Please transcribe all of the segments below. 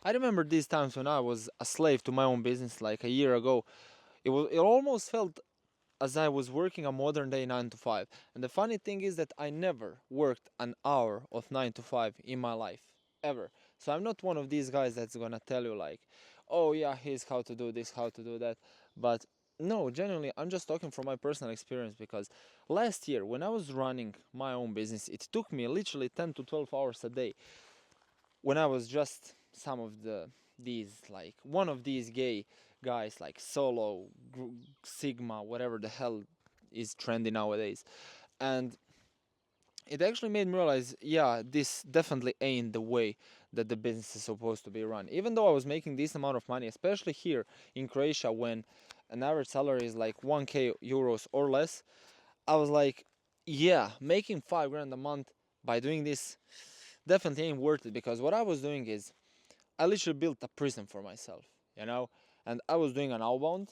I remember these times when I was a slave to my own business like a year ago. It almost felt as I was working a modern day 9 to 5. And the funny thing is that I never worked an hour of 9 to 5 in my life ever. So I'm not one of these guys that's going to tell you like, "Oh yeah, here's how to do this, how to do that." But no, genuinely, I'm just talking from my personal experience because last year when I was running my own business, it took me literally 10 to 12 hours a day when I was just some of these like one of these gay guys like Solo, Sigma, whatever the hell is trendy nowadays, and it actually made me realize, yeah, this definitely ain't the way that the business is supposed to be run. Even though I was making this amount of money, especially here in Croatia, when an average salary is like 1k euros or less, I was like, yeah, making 5 grand a month by doing this definitely ain't worth it because what I was doing is I literally built a prison for myself, you know, and I was doing an outbound.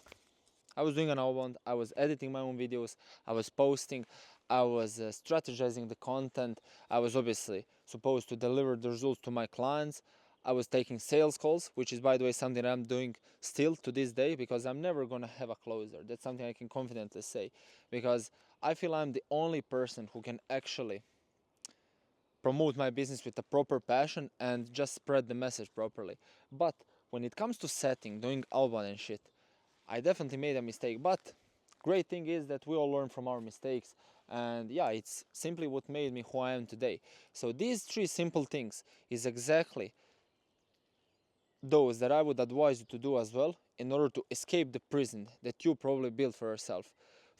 I was editing my own videos. I was posting. I was strategizing the content. I was obviously supposed to deliver the results to my clients. I was taking sales calls, which is, by the way, something I'm doing still to this day because I'm never going to have a closer. That's something I can confidently say because I feel I'm the only person who can actually promote my business with a proper passion and just spread the message properly. But when it comes to setting, doing outbound and shit, I definitely made a mistake. But great thing is that we all learn from our mistakes. And yeah, it's simply what made me who I am today. So these three simple things is exactly those that I would advise you to do as well in order to escape the prison that you probably built for yourself.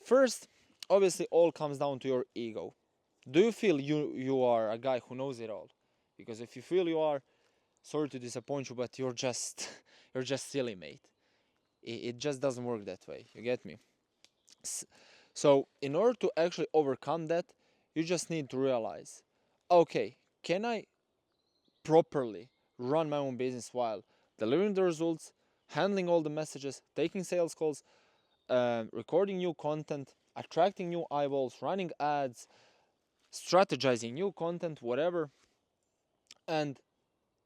First, obviously all comes down to your ego. Do you feel you are a guy who knows it all? Because if you feel you are, sorry to disappoint you, but you're just you're just silly, mate. It just doesn't work that way. You get me? So in order to actually overcome that, you just need to realize, okay, can I properly run my own business while delivering the results, handling all the messages, taking sales calls, recording new content, attracting new eyeballs, running ads, strategizing new content, whatever. And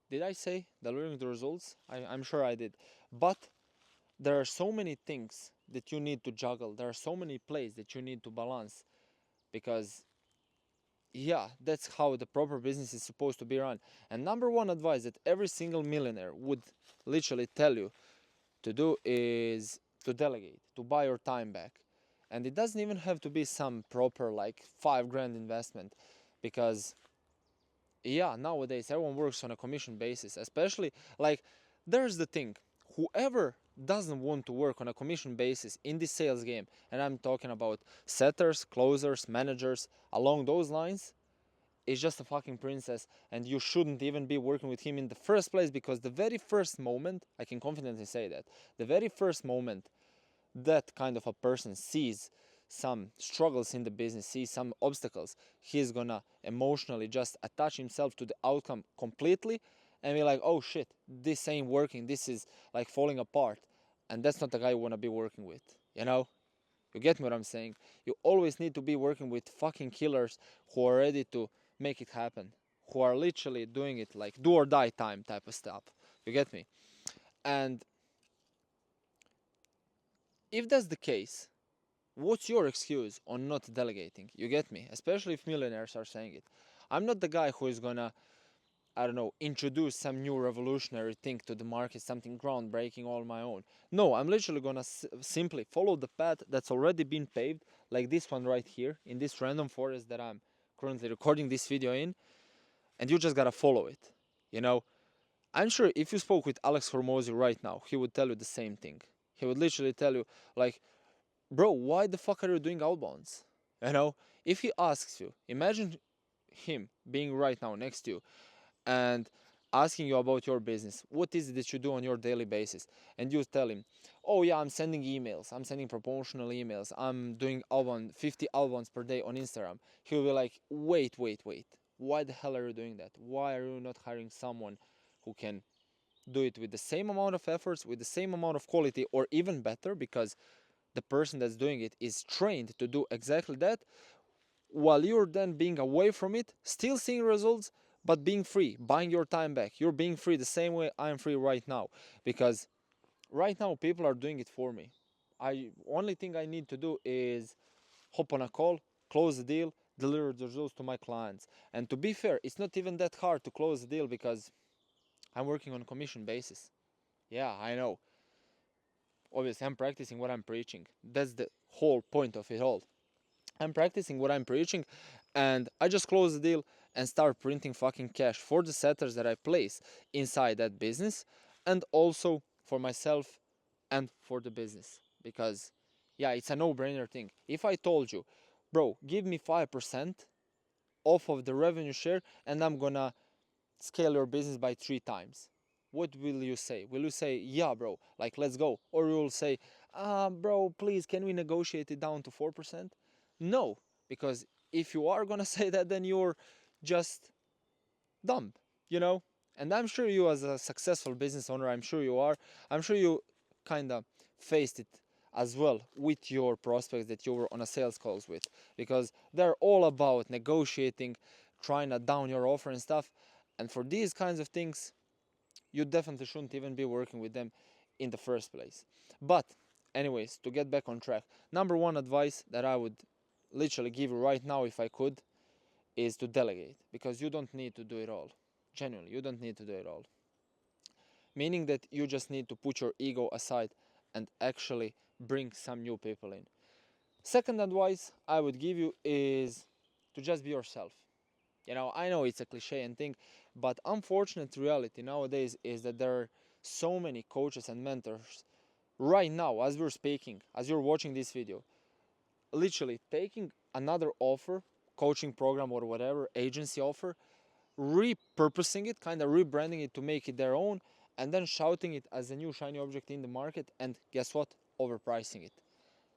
did I say delivering the results? I'm sure I did. But there are so many things that you need to juggle. There are so many plays that you need to balance because, yeah, that's how the proper business is supposed to be run. And number one advice that every single millionaire would literally tell you to do is to delegate, to buy your time back. And it doesn't even have to be some proper like 5 grand investment because yeah, nowadays everyone works on a commission basis, especially like there's the thing, whoever doesn't want to work on a commission basis in this sales game, and I'm talking about setters, closers, managers, along those lines, is just a fucking princess, and you shouldn't even be working with him in the first place because the very first moment, I can confidently say that, the very first moment that kind of a person sees some struggles in the business, sees some obstacles, he's gonna emotionally just attach himself to the outcome completely and be like, oh shit, this ain't working, this is like falling apart. And that's not the guy you wanna be working with, you know? You get me what I'm saying? You always need to be working with fucking killers who are ready to make it happen, who are literally doing it like do or die time type of stuff. You get me? And if that's the case, what's your excuse on not delegating? You get me? Especially if millionaires are saying it. I'm not the guy who is gonna, I don't know, introduce some new revolutionary thing to the market, something groundbreaking all my own. No, I'm literally gonna simply follow the path that's already been paved, like this one right here, in this random forest that I'm currently recording this video in, and you just gotta follow it. You know, I'm sure if you spoke with Alex Hormozy right now, he would tell you the same thing. He would literally tell you, like, bro, why the fuck are you doing outbounds? You know, if he asks you, imagine him being right now next to you and asking you about your business. What is it that you do on your daily basis? And you tell him, oh yeah, I'm sending emails. I'm sending promotional emails. I'm doing outbound, 50 outbounds per day on Instagram. He'll be like, wait, wait, wait. Why the hell are you doing that? Why are you not hiring someone who can do it with the same amount of efforts, with the same amount of quality, or even better? Because the person that's doing it is trained to do exactly that while you're then being away from it, still seeing results, but being free, buying your time back. You're being free the same way I'm free right now, because right now people are doing it for me. I only thing I need to do is hop on a call, close the deal, deliver the results to my clients. And to be fair, it's not even that hard to close the deal because I'm working on a commission basis. Yeah, I know. Obviously, I'm practicing what I'm preaching. That's the whole point of it all. I'm practicing what I'm preaching, and I just close the deal and start printing fucking cash for the setters that I place inside that business, and also for myself and for the business. Because, yeah, it's a no brainer thing. If I told you, bro, give me 5% off of the revenue share and I'm gonna scale your business by 3 times, what will you say? Will you say, yeah, bro, like, let's go? Or you will say, bro, please, can we negotiate it down to 4%? No, because if you are gonna say that, then you're just dumb, you know? And I'm sure you, as a successful business owner, I'm sure you are, I'm sure you kind of faced it as well with your prospects that you were on a sales calls with, because they're all about negotiating, trying to down your offer and stuff. And for these kinds of things, you definitely shouldn't even be working with them in the first place. But anyways, to get back on track, number one advice that I would literally give you right now, if I could, is to delegate, because you don't need to do it all. Genuinely, you don't need to do it all. Meaning that you just need to put your ego aside and actually bring some new people in. Second advice I would give you is to just be yourself. You know, I know it's a cliche and thing, but unfortunate reality nowadays is that there are so many coaches and mentors right now, as we're speaking, as you're watching this video, literally taking another offer, coaching program or whatever, agency offer, repurposing it, kind of rebranding it to make it their own, and then shouting it as a new shiny object in the market, and guess what? Overpricing it.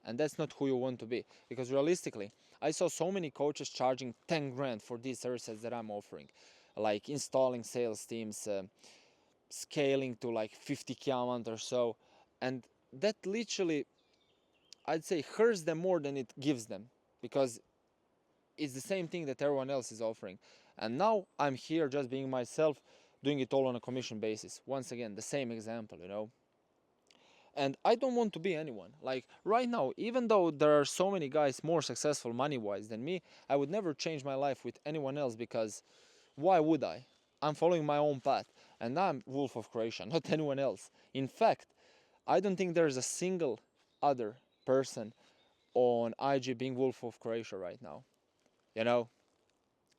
And that's not who you want to be, because realistically, I saw so many coaches charging 10 grand for these services that I'm offering, like installing sales teams, scaling to like 50k a month or so, and that literally, I'd say, hurts them more than it gives them, because it's the same thing that everyone else is offering. And now I'm here just being myself, doing it all on a commission basis. Once again, the same example, you know. And I don't want to be anyone. Like right now, even though there are so many guys more successful money wise than me, I would never change my life with anyone else, because why would I? I'm following my own path, and I'm Wolf of Croatia, not anyone else. In fact, I don't think there's a single other person on IG being Wolf of Croatia right now. You know,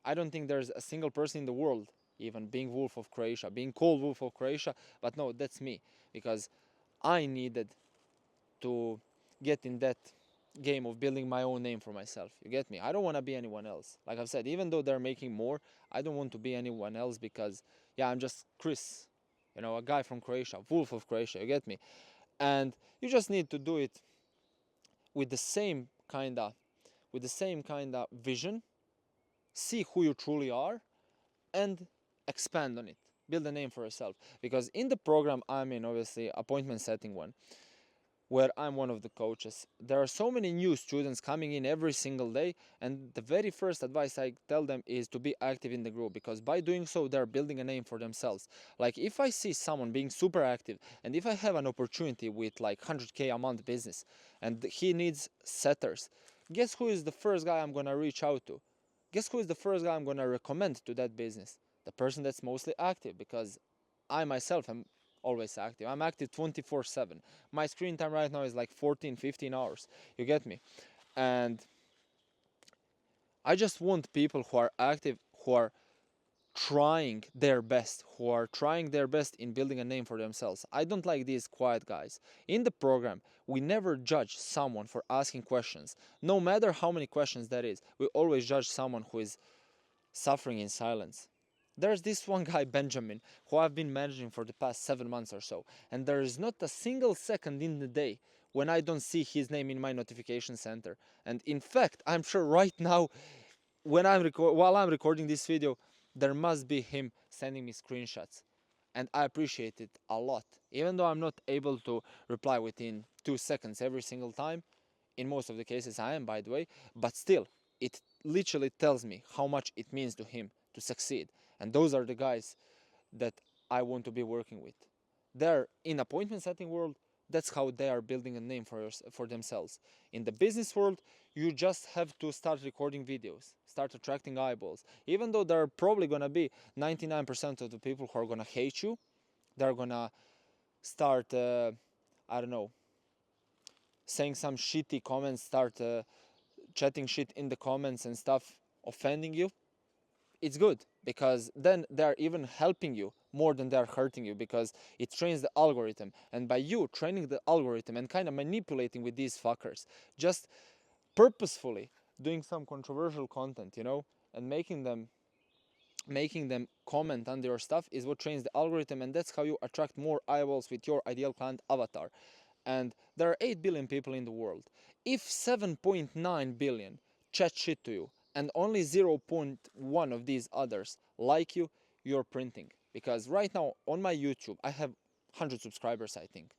I don't think there's a single person in the world even being Wolf of Croatia, being called Wolf of Croatia, but no, that's me, because I needed to get in that game of building my own name for myself. You get me? I don't want to be anyone else. Like I've said, even though they're making more, I don't want to be anyone else, because yeah, I'm just Chris, you know, a guy from Croatia, Wolf of Croatia. You get me? And you just need to do it with the same kind of vision, see who you truly are, and expand on it, build a name for yourself. Because in the program I'm in, obviously appointment setting one, where I'm one of the coaches, there are so many new students coming in every single day, and the very first advice I tell them is to be active in the group, because by doing so they're building a name for themselves. Like if I see someone being super active, and if I have an opportunity with like 100k a month business and he needs setters, guess who is the first guy I'm gonna reach out to? Guess who is the first guy I'm gonna recommend to that business? The person that's mostly active, because I myself am always active. I'm active 24/7. My screen time right now is like 14, 15 hours. You get me? And I just want people who are active, who are trying their best in building a name for themselves. I don't like these quiet guys. In the program, we never judge someone for asking questions. No matter how many questions that is, we always judge someone who is suffering in silence. There's this one guy, Benjamin, who I've been managing for the past 7 months or so, and there is not a single second in the day when I don't see his name in my notification center. And in fact, I'm sure right now, while I'm recording this video, there must be him sending me screenshots. And I appreciate it a lot. Even though I'm not able to reply within 2 seconds every single time, in most of the cases I am, by the way, but still, it literally tells me how much it means to him to succeed. And those are the guys that I want to be working with. They're in appointment setting world, that's how they are building a name for themselves. In the business world, you just have to start recording videos, start attracting eyeballs. Even though there are probably gonna be 99% of the people who are gonna hate you, they're gonna start, I don't know, saying some shitty comments, start chatting shit in the comments and stuff, offending you. It's good because then they're even helping you more than they're hurting you, because it trains the algorithm. And by you training the algorithm and kind of manipulating with these fuckers, just purposefully doing some controversial content, you know, and making them comment under your stuff is what trains the algorithm, and that's how you attract more eyeballs with your ideal client avatar. And there are 8 billion people in the world. If 7.9 billion chat shit to you and only 0.1 of these others like you, you're printing. Because right now on my YouTube, I have 100 subscribers, I think.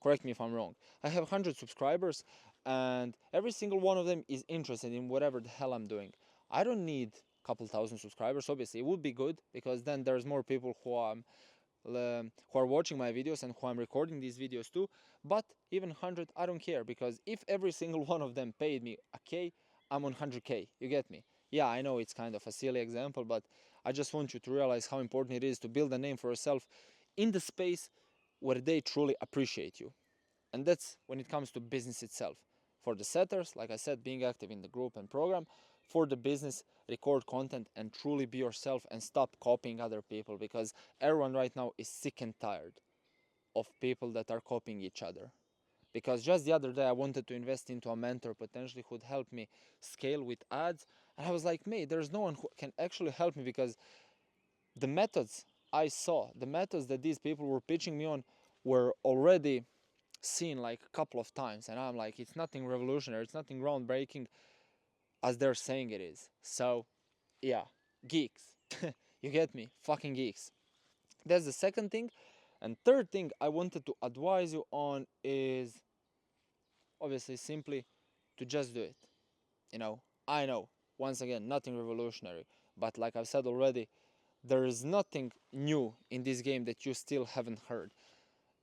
Correct me if I'm wrong. I have 100 subscribers, and every single one of them is interested in whatever the hell I'm doing. I don't need a couple thousand subscribers, obviously. It would be good because then there's more people who are watching my videos and who I'm recording these videos to. But even 100, I don't care, because if every single one of them paid me a K, I'm on 100K. You get me? Yeah, I know it's kind of a silly example, but I just want you to realize how important it is to build a name for yourself in the space where they truly appreciate you. And that's when it comes to business itself. For the setters, like I said, being active in the group and program. For the business, record content and truly be yourself and stop copying other people, because everyone right now is sick and tired of people that are copying each other. Because just the other day I wanted to invest into a mentor potentially who'd help me scale with ads, and I was like, mate, there's no one who can actually help me, because the methods I saw, the methods that these people were pitching me on were already seen like a couple of times, and I'm like, it's nothing revolutionary, it's nothing groundbreaking as they're saying it is. So yeah, geeks. You get me? Fucking geeks. That's the second thing. And third thing I wanted to advise you on is obviously simply to just do it. You know, I know, once again, nothing revolutionary, but like I've said already, there is nothing new in this game that you still haven't heard.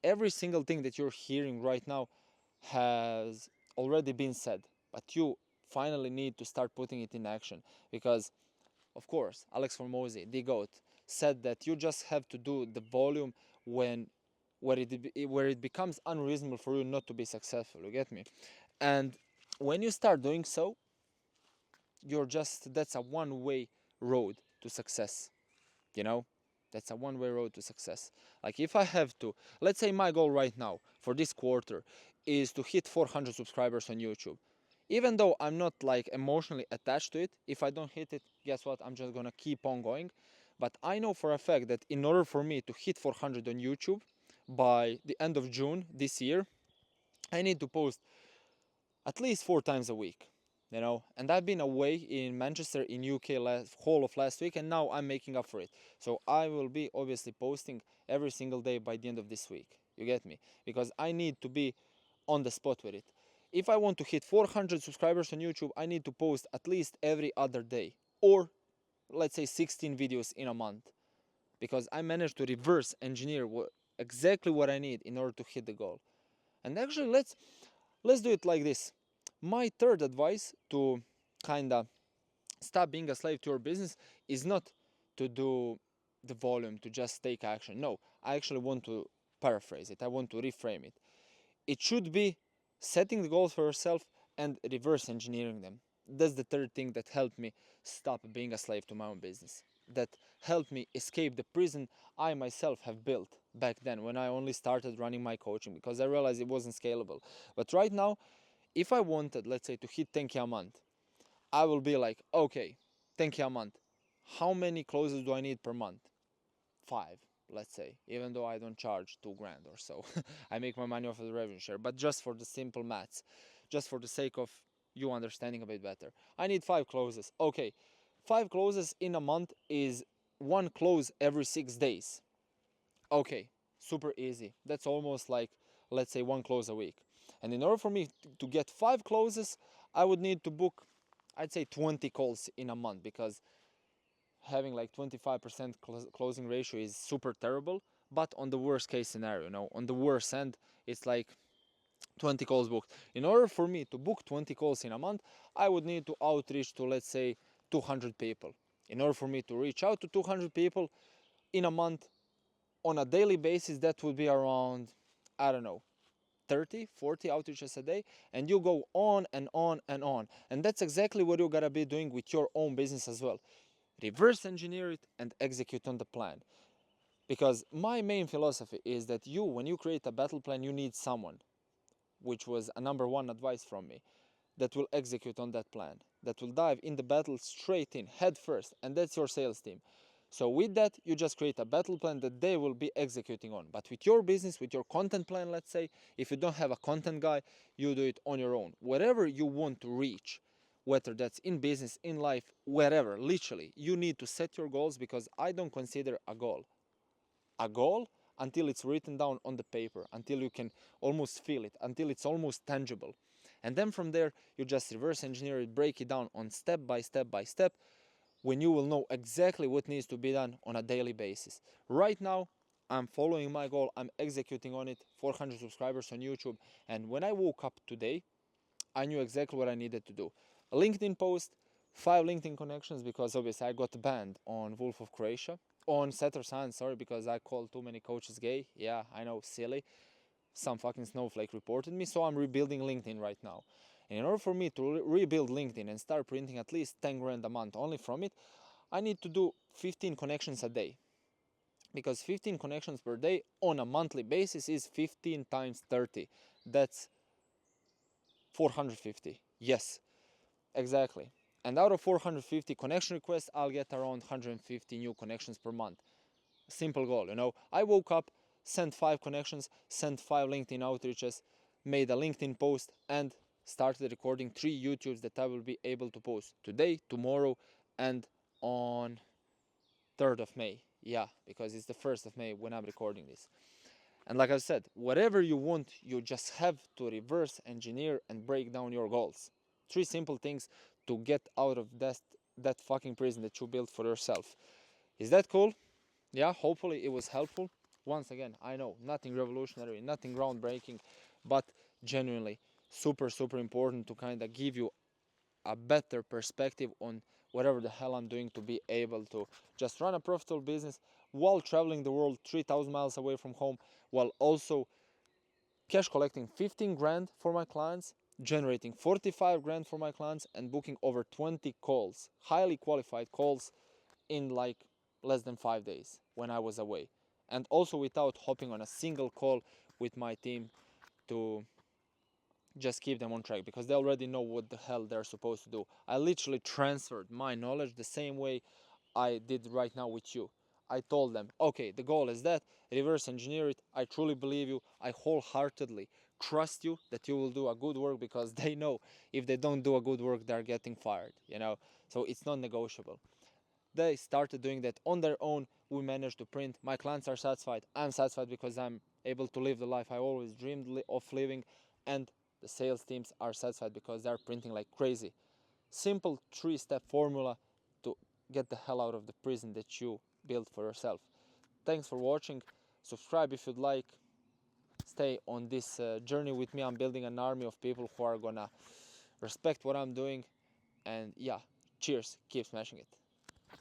Every single thing that you're hearing right now has already been said, but you finally need to start putting it in action. Because of course, Alex Formosi, the GOAT, said that you just have to do the volume when where it becomes unreasonable for you not to be successful. You get me? And when you start doing so, that's a one-way road to success. You know, that's a one-way road to success. Like if I have to, let's say my goal right now for this quarter is to hit 400 subscribers on YouTube. Even though I'm not like emotionally attached to it, if I don't hit it, guess what? I'm just gonna keep on going. But I know for a fact that in order for me to hit 400 on YouTube by the end of June this year, I need to post at least 4 times a week. You know, and I've been away in Manchester in UK whole of last week, and now I'm making up for it. So I will be obviously posting every single day by the end of this week. You get me? Because I need to be on the spot with it. If I want to hit 400 subscribers on YouTube, I need to post at least every other day, or let's say 16 videos in a month, because I managed to reverse engineer exactly what I need in order to hit the goal. And actually, let's do it like this. My third advice to kind of stop being a slave to your business is not to do the volume, to just take action. No, I actually want to paraphrase it. I want to reframe it. It should be setting the goals for yourself and reverse engineering them. That's the third thing that helped me stop being a slave to my own business. That helped me escape the prison I myself have built back then when I only started running my coaching, because I realized it wasn't scalable. But right now, if I wanted, let's say, to hit 10K a month, I will be like, okay, 10K a month. How many closes do I need per month? 5, let's say, even though I don't charge 2 grand or so. I make my money off of the revenue share, but just for the simple maths, just for the sake of you understanding a bit better, I need 5 closes. Okay, 5 closes in a month is 1 close every 6 days. Okay, super easy. That's almost like, let's say, 1 close a week. And in order for me to get 5 closes, I would need to book, I'd say, 20 calls in a month, because having like 25% closing ratio is super terrible, but on the worst case scenario, on the worst end, it's like 20 calls booked. In order for me to book 20 calls in a month, I would need to outreach to, let's say, 200 people. In order for me to reach out to 200 people in a month on a daily basis, that would be around, I don't know, 30, 40 outreaches a day, and you go on and on and on. And that's exactly what you gotta be doing with your own business as well. Reverse engineer it and execute on the plan. Because my main philosophy is that when you create a battle plan, you need someone, which was a number one advice from me, that will execute on that plan, that will dive in the battle straight in, head first, and that's your sales team. So with that, you just create a battle plan that they will be executing on. But with your business, with your content plan, let's say, if you don't have a content guy, you do it on your own. Whatever you want to reach, whether that's in business, in life, wherever, literally, you need to set your goals, because I don't consider a goal until it's written down on the paper, until you can almost feel it, until it's almost tangible. And then from there, you just reverse engineer it, break it down on step by step by step, when you will know exactly what needs to be done on a daily basis. Right now, I'm following my goal, I'm executing on it, 400 subscribers on YouTube. And when I woke up today, I knew exactly what I needed to do. A LinkedIn post, 5 LinkedIn connections, because obviously I got banned on Wolf of Croatia, on Setter Science, sorry, because I called too many coaches gay. Yeah, I know, silly. Some fucking snowflake reported me, so I'm rebuilding LinkedIn right now. And in order for me to rebuild LinkedIn and start printing at least 10 grand a month only from it, I need to do 15 connections a day. Because 15 connections per day on a monthly basis is 15 times 30. That's 450. Yes, exactly. And out of 450 connection requests, I'll get around 150 new connections per month. Simple goal, I woke up, sent 5 connections, sent 5 LinkedIn outreaches, made a LinkedIn post, and started recording 3 YouTubes that I will be able to post today, tomorrow, and on 3rd of May. Yeah, because it's the 1st of May when I'm recording this. And like I said, whatever you want, you just have to reverse engineer and break down your goals. 3 simple things to get out of that fucking prison that you built for yourself. Is that cool? Yeah, hopefully it was helpful. Once again, I know, nothing revolutionary, nothing groundbreaking, but genuinely super, super important to kind of give you a better perspective on whatever the hell I'm doing, to be able to just run a profitable business while traveling the world 3,000 miles away from home, while also cash collecting 15 grand for my clients, generating 45 grand for my clients, and booking over 20 calls, highly qualified calls, in like less than 5 days when I was away. And also without hopping on a single call with my team to just keep them on track, because they already know what the hell they're supposed to do. I literally transferred my knowledge the same way I did right now with you. I told them, okay, the goal is that, reverse engineer it. I truly believe you. I wholeheartedly trust you that you will do a good work, because they know if they don't do a good work, they're getting fired, So it's not negotiable. They started doing that on their own. We managed to print. My clients are satisfied. I'm satisfied because I'm able to live the life I always dreamed of living. And the sales teams are satisfied because they're printing like crazy. Simple 3-step formula to get the hell out of the prison that you built for yourself. Thanks for watching. Subscribe if you'd like. Stay on this journey with me. I'm building an army of people who are gonna respect what I'm doing. And yeah, cheers. Keep smashing it.